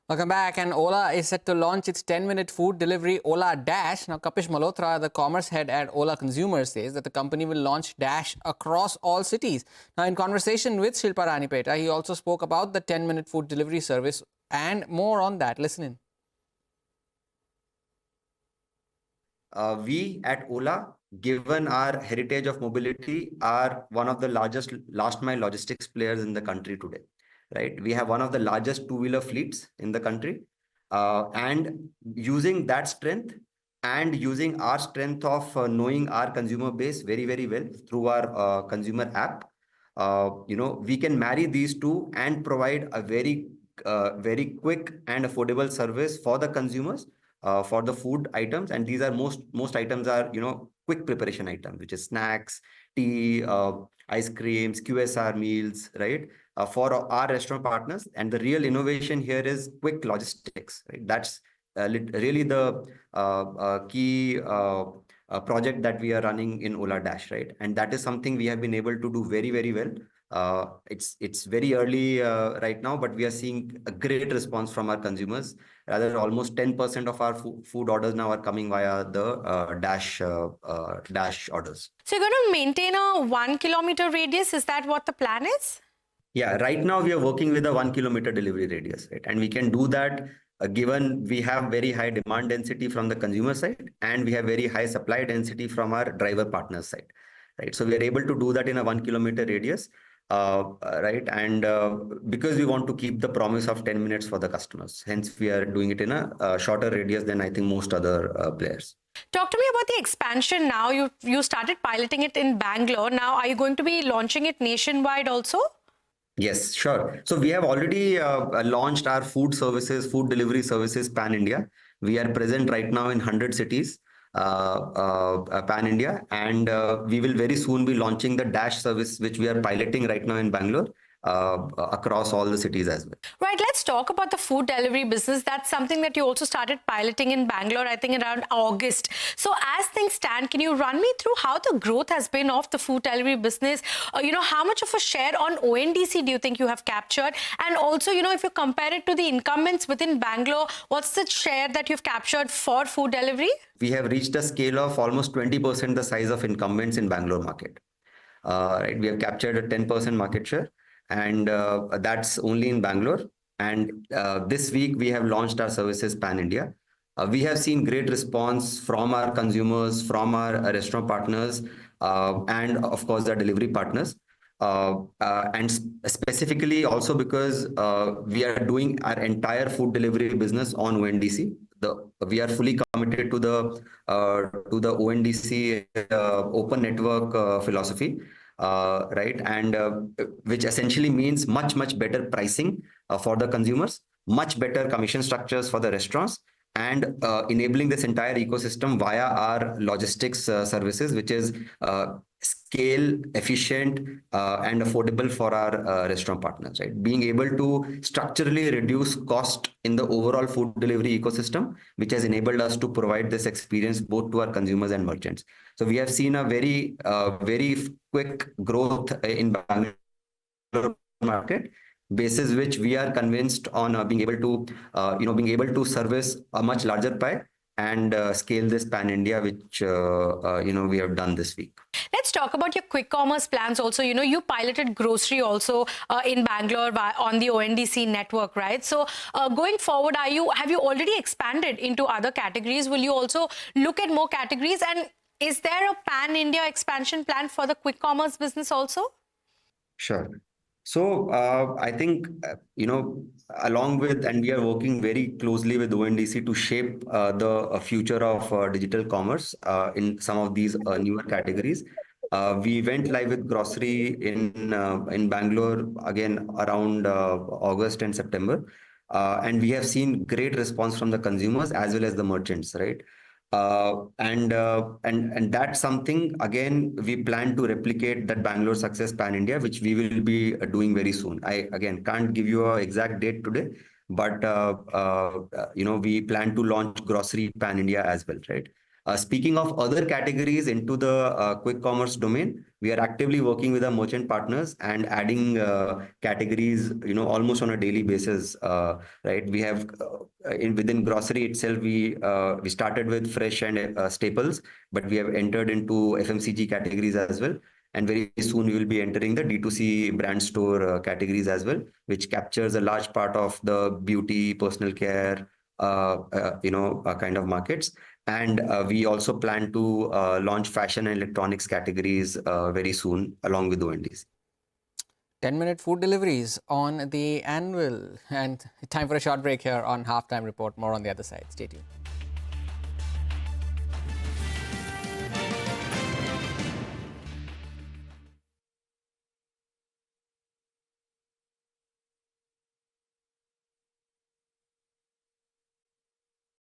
Welcome back. And Ola is set to launch its 10-minute food delivery Ola Dash. Now, Kapish Malhotra, the commerce head at Ola Consumer, says that the company will launch Dash across all cities. Now, in conversation with Shilpa Ranipeta, he also spoke about the 10-minute food delivery service and more on that. Listen in. We at Ola, given our heritage of mobility, are one of the largest last mile logistics players in the country today. Right? We have one of the largest two-wheeler fleets in the country. And using that strength and using our strength of knowing our consumer base very, very well through our consumer app, we can marry these two and provide a very quick and affordable service for the consumers for the food items. And these are most items are quick preparation items, which is snacks, tea, ice creams, QSR meals, right? For our restaurant partners. And the real innovation here is quick logistics, right? That's really the key project that we are running in Ola Dash, right? And that is something we have been able to do very, very well. It's very early right now, but we are seeing a great response from our consumers. Rather, almost 10% of our food orders now are coming via the Dash orders. So you're going to maintain a 1 kilometer radius. Is that what the plan is? Yeah, right now we are working with a 1 kilometer delivery radius, right? And we can do that given we have very high demand density from the consumer side and we have very high supply density from our driver partners side, right? So we are able to do that in a 1 kilometer radius, right? And because we want to keep the promise of 10 minutes for the customers, hence we are doing it in a shorter radius than I think most other players. Talk to me about the expansion now. You started piloting it in Bangalore. Now, are you going to be launching it nationwide also? Yes, sure. So we have already launched our food delivery services pan-India. We are present right now in 100 cities pan-India, and we will very soon be launching the Dash service, which we are piloting right now in Bangalore. Across all the cities as well. Right, let's talk about the food delivery business. That's something that you also started piloting in Bangalore, I think around August. So as things stand, can you run me through how the growth has been of the food delivery business? How much of a share on ONDC do you think you have captured? And also, if you compare it to the incumbents within Bangalore, what's the share that you've captured for food delivery? We have reached a scale of almost 20% the size of incumbents in Bangalore market. Right, we have captured a 10% market share. And that's only in Bangalore. And this week, we have launched our services pan-India. We have seen great response from our consumers, from our restaurant partners, and of course, the delivery partners. And specifically also because we are doing our entire food delivery business on ONDC. We are fully committed to the ONDC open network philosophy. Right, and which essentially means much better pricing for the consumers, much better commission structures for the restaurants, and enabling this entire ecosystem via our logistics services, which is scale efficient and affordable for our restaurant partners, right? Being able to structurally reduce cost in the overall food delivery ecosystem, which has enabled us to provide this experience both to our consumers and merchants. So we have seen a very quick growth in Bangalore market, basis which we are convinced on being able to service a much larger pie and scale this pan-India, which we have done this week. Let's talk about your quick commerce plans also. You piloted grocery also in Bangalore on the ONDC network, right? So going forward, have you already expanded into other categories? Will you also look at more categories? And is there a pan-India expansion plan for the quick commerce business also? Sure. So I think, along with, and we are working very closely with ONDC to shape the future of digital commerce in some of these newer categories. We went live with grocery in Bangalore again around August and September. And we have seen great response from the consumers as well as the merchants, right? And that's something, again, we plan to replicate that Bangalore success pan-India, which we will be doing very soon. I, again, can't give you an exact date today, but, we plan to launch grocery pan-India as well, right? Speaking of other categories into the quick commerce domain, We are actively working with our merchant partners and adding categories, almost on a daily basis. Right? We have within grocery itself, we started with fresh and staples, but we have entered into FMCG categories as well. And very soon we will be entering the D2C brand store categories as well, which captures a large part of the beauty, personal care, kind of markets. And we also plan to launch fashion and electronics categories very soon, along with ONDC. 10-minute food deliveries on the anvil. And time for a short break here on Halftime Report. More on the other side. Stay tuned.